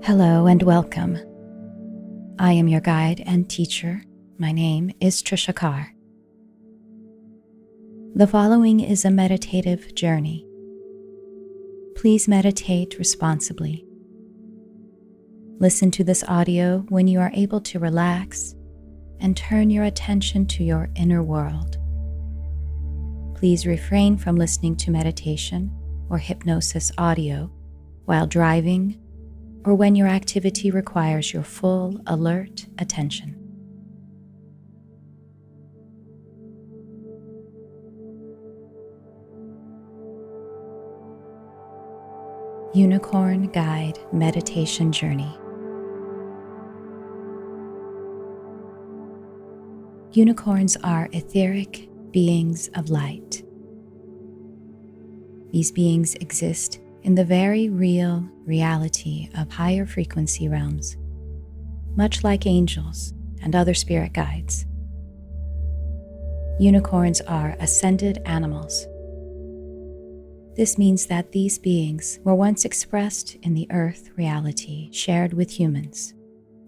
Hello and welcome. I am your guide and teacher. My name is Tricia Carr. The following is a meditative journey. Please meditate responsibly. Listen to this audio when you are able to relax and turn your attention to your inner world. Please refrain from listening to meditation or hypnosis audio while driving or when your activity requires your full, alert attention. Unicorn Guide Meditation Journey. Unicorns are etheric beings of light. These beings exist in the very real reality of higher frequency realms, much like angels and other spirit guides. Unicorns are ascended animals. This means that these beings were once expressed in the earth reality shared with humans.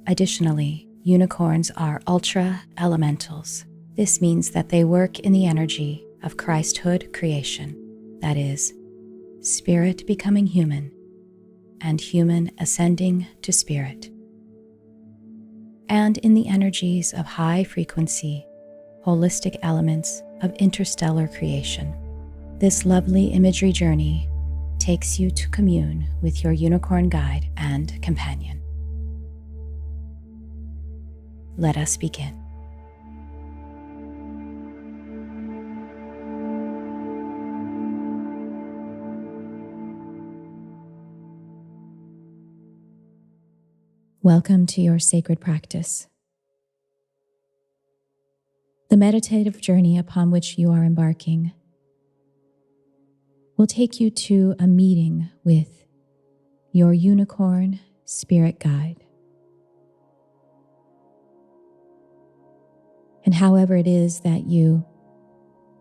Additionally, unicorns are ultra elementals. This means that they work in the energy of Christhood Creation, that is, spirit becoming human and human ascending to spirit, and in the energies of high frequency, holistic elements of interstellar creation. This lovely imagery journey takes you to commune with your unicorn guide and companion. Let us begin. Welcome to your sacred practice. The meditative journey upon which you are embarking will take you to a meeting with your unicorn spirit guide. And however it is that you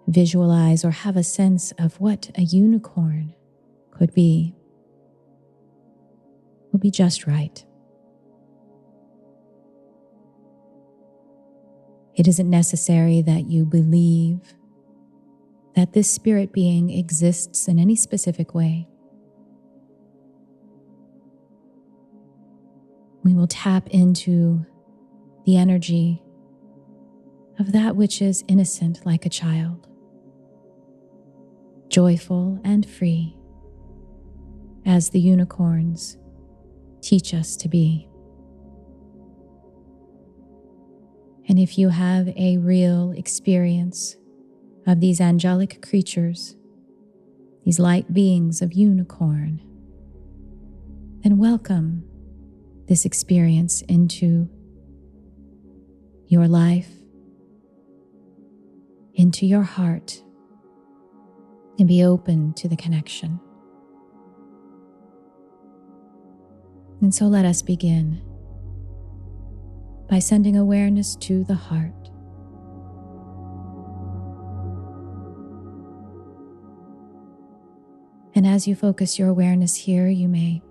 visualize or have a sense of what a unicorn could be, will be just right. It isn't necessary that you believe that this spirit being exists in any specific way. We will tap into the energy of that which is innocent like a child, joyful and free, as the unicorns teach us to be. And if you have a real experience of these angelic creatures, these light beings of unicorn, then welcome this experience into your life, into your heart, and be open to the connection. And so let us begin by sending awareness to the heart. And as you focus your awareness here, you may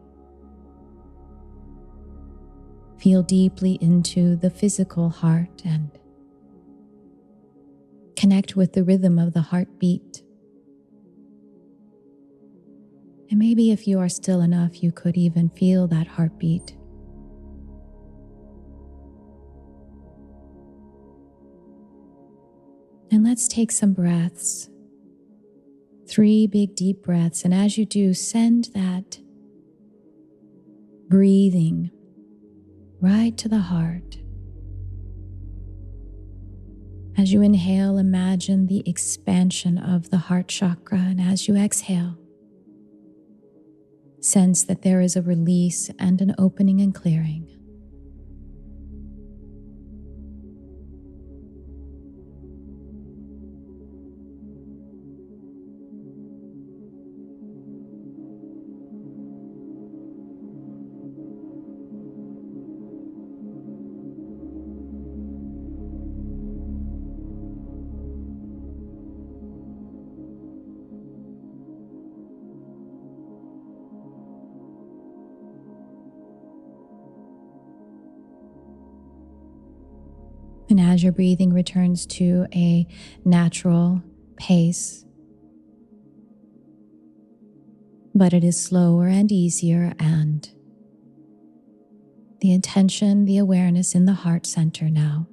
feel deeply into the physical heart and connect with the rhythm of the heartbeat. And maybe if you are still enough, you could even feel that heartbeat. And let's take some breaths, 3 big deep breaths. And as you do, send that breathing right to the heart. As you inhale, imagine the expansion of the heart chakra. And as you exhale, sense that there is a release and an opening and clearing. as your breathing returns to a natural pace. But it is slower and easier, and the intention, the awareness in the heart center now.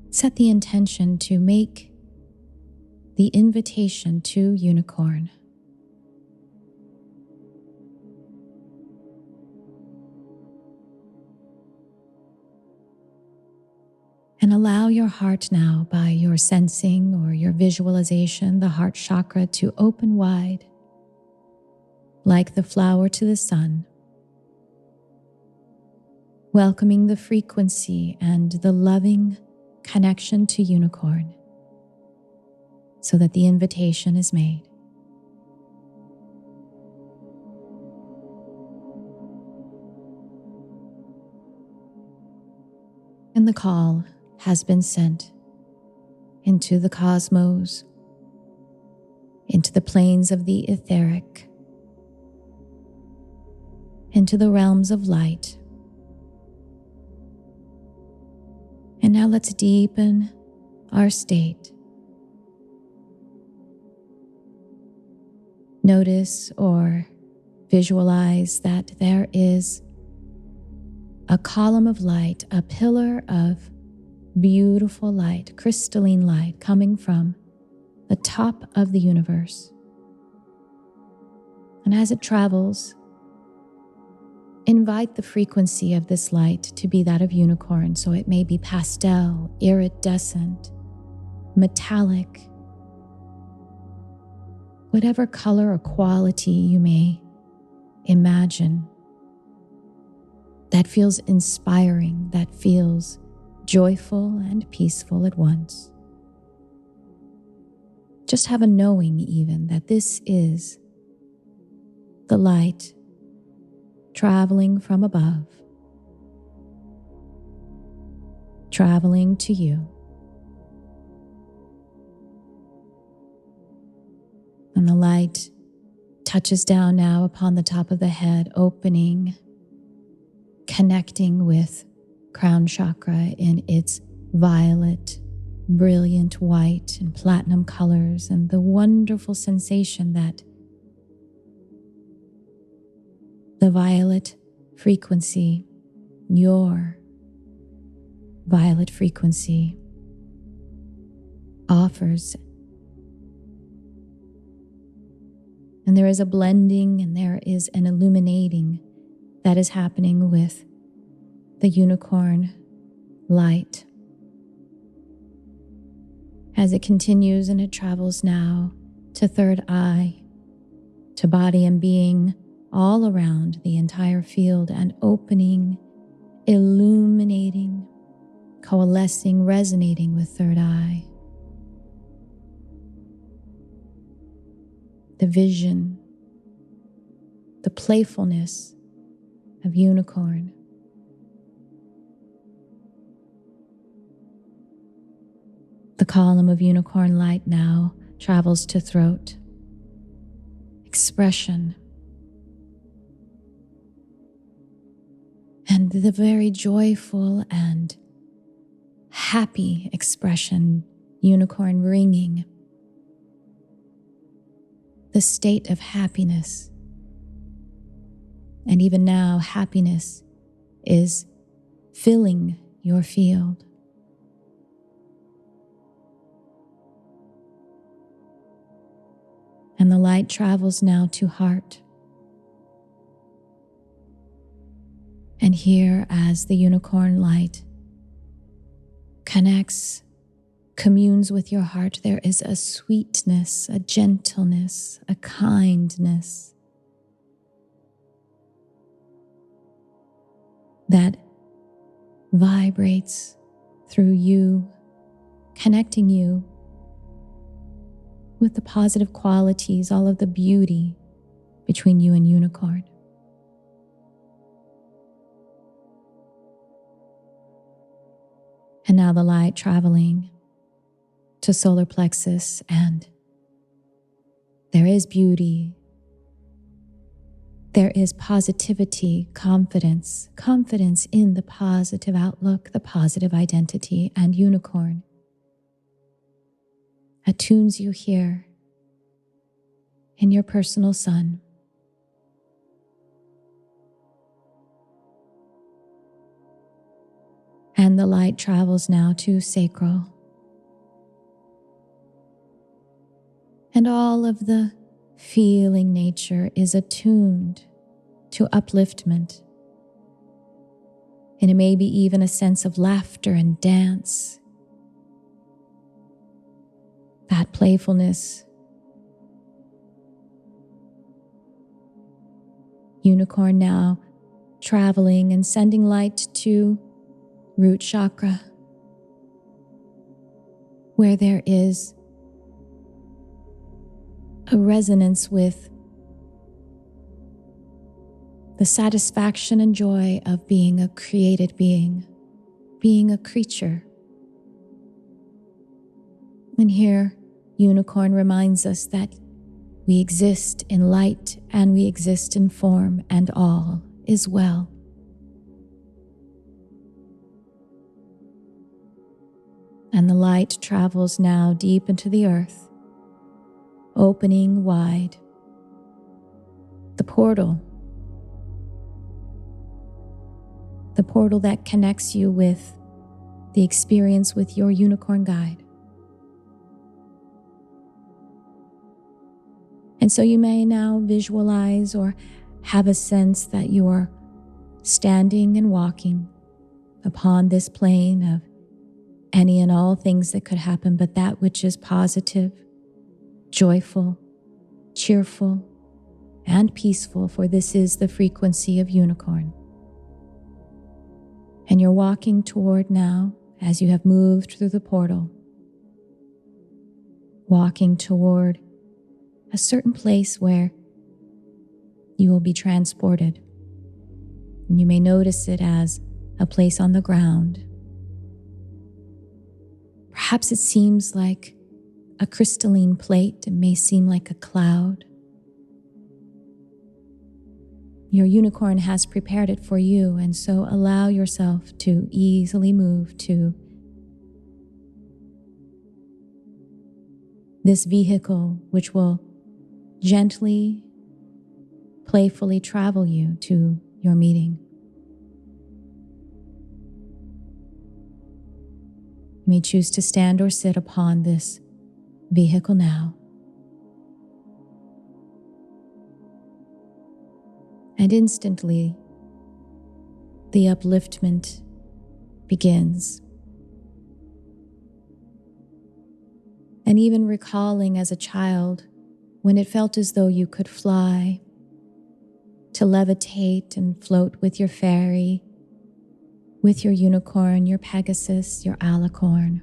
Set the intention to make the invitation to unicorn. And allow your heart now, by your sensing or your visualization, the heart chakra to open wide, like the flower to the sun, welcoming the frequency and the loving connection to unicorn, so that the invitation is made. And the call has been sent into the cosmos, into the planes of the etheric, into the realms of light. And now let's deepen our state. Notice or visualize that there is a column of light, a pillar of beautiful light, crystalline light coming from the top of the universe. And as it travels, invite the frequency of this light to be that of unicorn, so it may be pastel, iridescent, metallic, whatever color or quality you may imagine that feels inspiring, that feels joyful and peaceful at once. Just have a knowing even that this is the light traveling from above, traveling to you. And the light touches down now upon the top of the head, opening, connecting with crown chakra in its violet, brilliant white and platinum colors, and the wonderful sensation that the violet frequency, your violet frequency, offers. And there is a blending and there is an illuminating that is happening with the unicorn light as it continues, and it travels now to third eye, to body and being, all around the entire field, and opening, illuminating, coalescing, resonating with third eye. The vision, the playfulness of unicorn. The column of unicorn light now travels to throat, expression, and the very joyful and happy expression, unicorn ringing, the state of happiness. And even now, happiness is filling your field. And the light travels now to heart. And here, as the unicorn light connects, communes with your heart, there is a sweetness, a gentleness, a kindness that vibrates through you, connecting you with the positive qualities, all of the beauty between you and unicorn. And now the light traveling to solar plexus, and there is beauty There is positivity, confidence in the positive outlook, the positive identity, and unicorn attunes you here in your personal sun. And the light travels now to sacral. And all of the feeling nature is attuned to upliftment. And it may be even a sense of laughter and dance. That playfulness. Unicorn now traveling and sending light to root chakra, where there is a resonance with the satisfaction and joy of being a created being a creature. And here, unicorn reminds us that we exist in light and we exist in form, and all is well. And the light travels now deep into the earth, opening wide the portal that connects you with the experience with your unicorn guide. And so you may now visualize or have a sense that you are standing and walking upon this plane of any and all things that could happen, but that which is positive, joyful, cheerful, and peaceful, for this is the frequency of unicorn. And you're walking toward now, as you have moved through the portal, walking toward a certain place where you will be transported. And you may notice it as a place on the ground. Perhaps it seems like a crystalline plate. It may seem like a cloud. Your unicorn has prepared it for you, and so allow yourself to easily move to this vehicle, which will gently, playfully travel you to your meeting. You may choose to stand or sit upon this vehicle now. And instantly, the upliftment begins. And even recalling as a child, when it felt as though you could fly, to levitate and float with your fairy, with your unicorn, your Pegasus, your alicorn.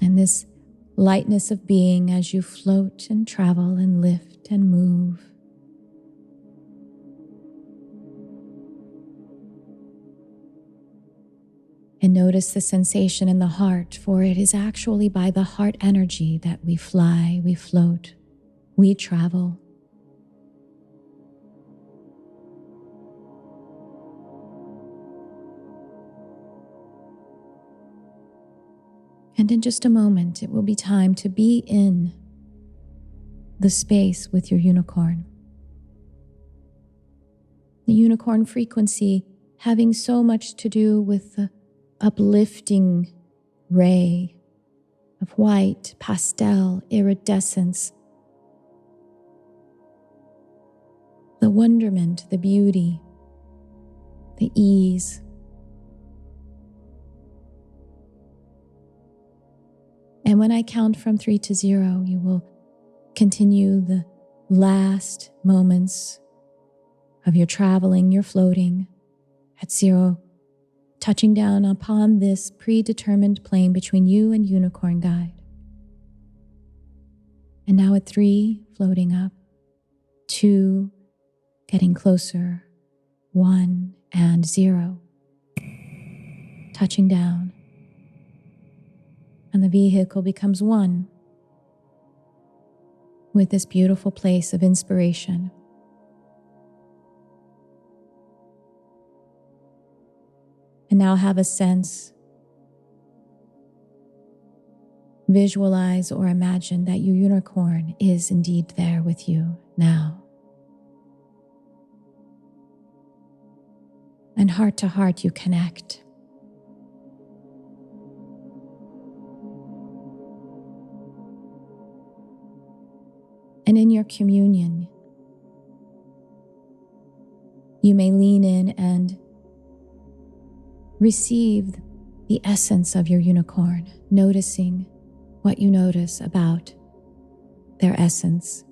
And this lightness of being as you float and travel and lift and move. And notice the sensation in the heart, for it is actually by the heart energy that we fly, we float, we travel. And in just a moment, it will be time to be in the space with your unicorn. The unicorn frequency having so much to do with the uplifting ray of white, pastel, iridescence, the wonderment, the beauty, the ease. And when I count from 3 to 0, you will continue the last moments of your traveling, your floating. At 0, touching down upon this predetermined plane between you and unicorn guide. And now at 3, floating up. 2, getting closer. 1 and 0, touching down. And the vehicle becomes 1. with this beautiful place of inspiration. And now have a sense, visualize or imagine that your unicorn is indeed there with you now. And heart to heart you connect. And in your communion, you may lean in and receive the essence of your unicorn, noticing what you notice about their essence.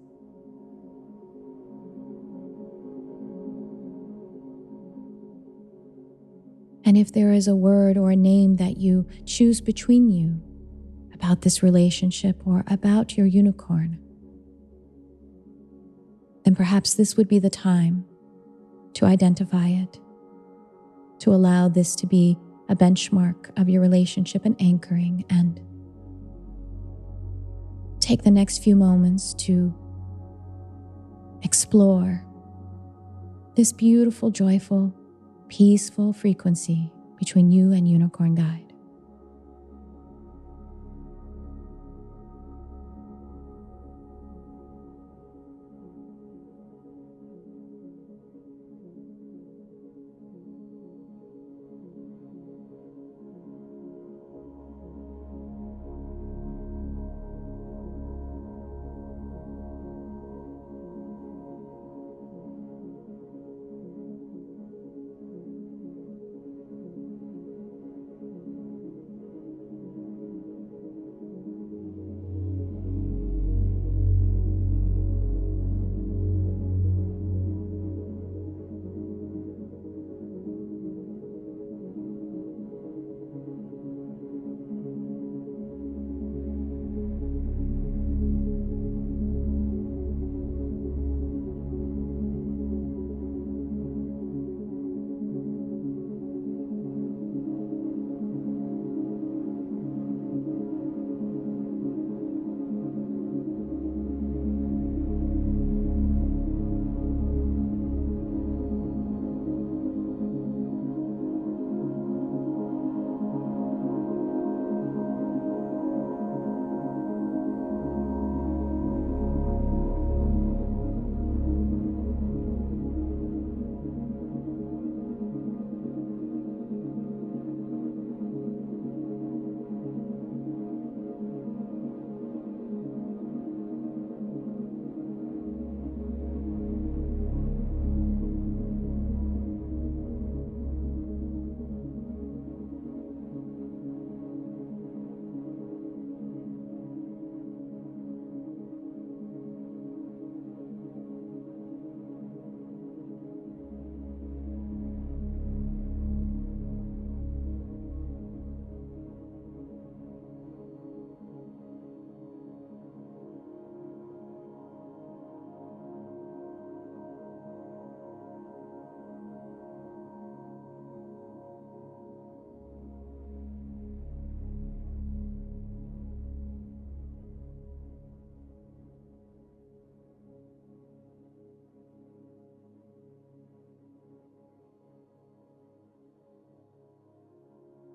And if there is a word or a name that you choose between you about this relationship or about your unicorn, then perhaps this would be the time to identify it, to allow this to be a benchmark of your relationship and anchoring, and take the next few moments to explore this beautiful, joyful, peaceful frequency between you and Unicorn Guide.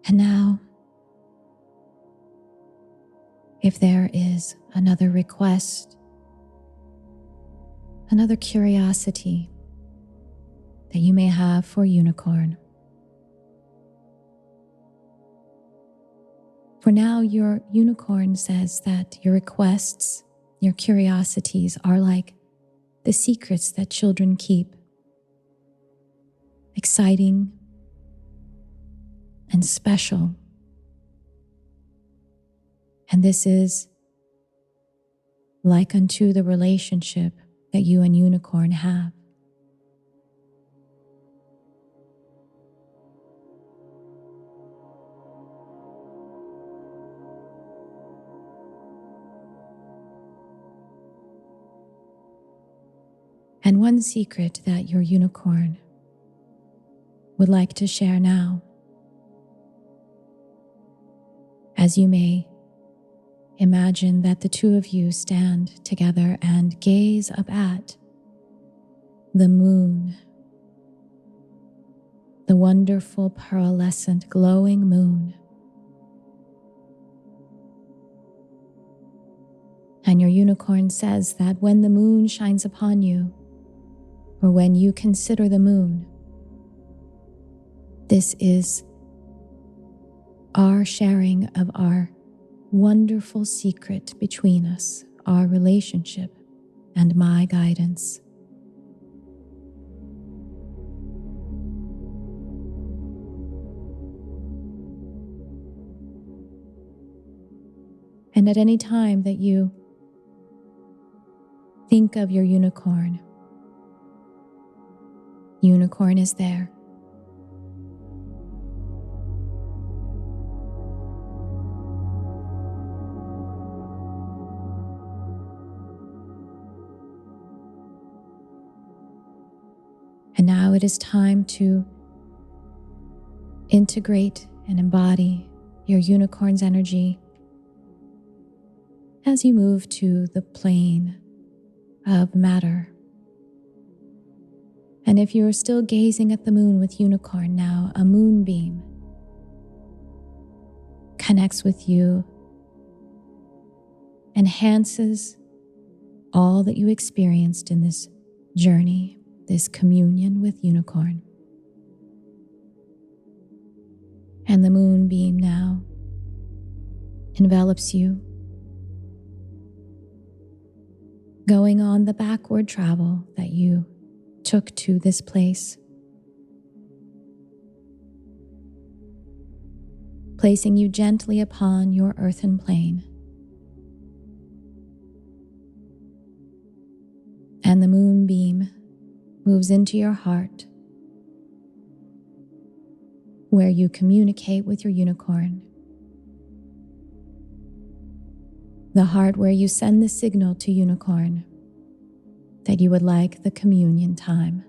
And now, if there is another request, another curiosity that you may have for Unicorn, for now your Unicorn says that your requests, your curiosities are like the secrets that children keep, exciting and special. And this is like unto the relationship that you and Unicorn have. And one secret that your Unicorn would like to share now, as you may imagine that the two of you stand together and gaze up at the moon, the wonderful pearlescent glowing moon. And your unicorn says that when the moon shines upon you, or when you consider the moon, this is our sharing of our wonderful secret between us, our relationship, and my guidance. And at any time that you think of your unicorn, unicorn is there. And now it is time to integrate and embody your unicorn's energy as you move to the plane of matter. And if you are still gazing at the moon with unicorn, now a moonbeam connects with you, enhances all that you experienced in this journey, this communion with unicorn. And the moonbeam now envelops you, going on the backward travel that you took to this place, placing you gently upon your earthen plane. And the moonbeam moves into your heart, where you communicate with your unicorn. The heart where you send the signal to unicorn that you would like the communion time.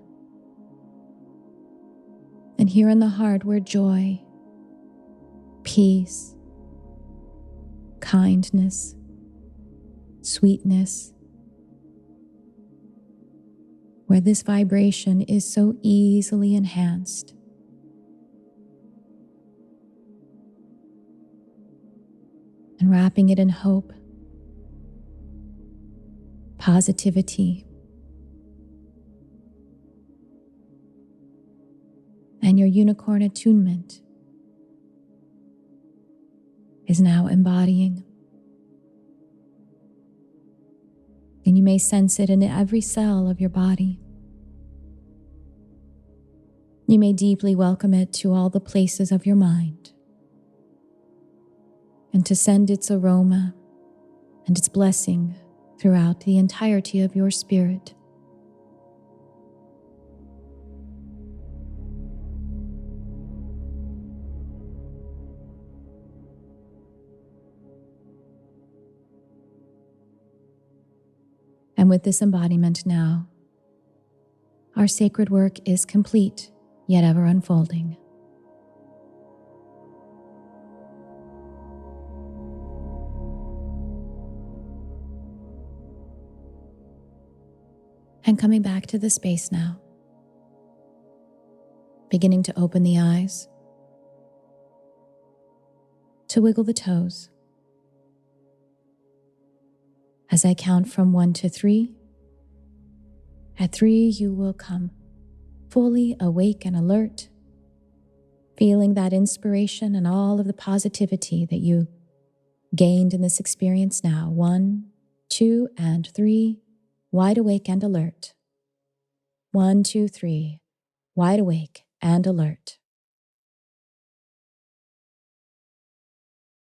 And here in the heart where joy, peace, kindness, sweetness, where this vibration is so easily enhanced. And wrapping it in hope, positivity, and your unicorn attunement is now embodying. And you may sense it in every cell of your body. You may deeply welcome it to all the places of your mind, and to send its aroma and its blessing throughout the entirety of your spirit. And with this embodiment now, our sacred work is complete, yet ever unfolding. And coming back to the space now, beginning to open the eyes, to wiggle the toes. As I count from 1 to 3, at 3 you will come fully awake and alert, feeling that inspiration and all of the positivity that you gained in this experience now. 1, 2, and 3, wide awake and alert. 1, 2, 3, wide awake and alert.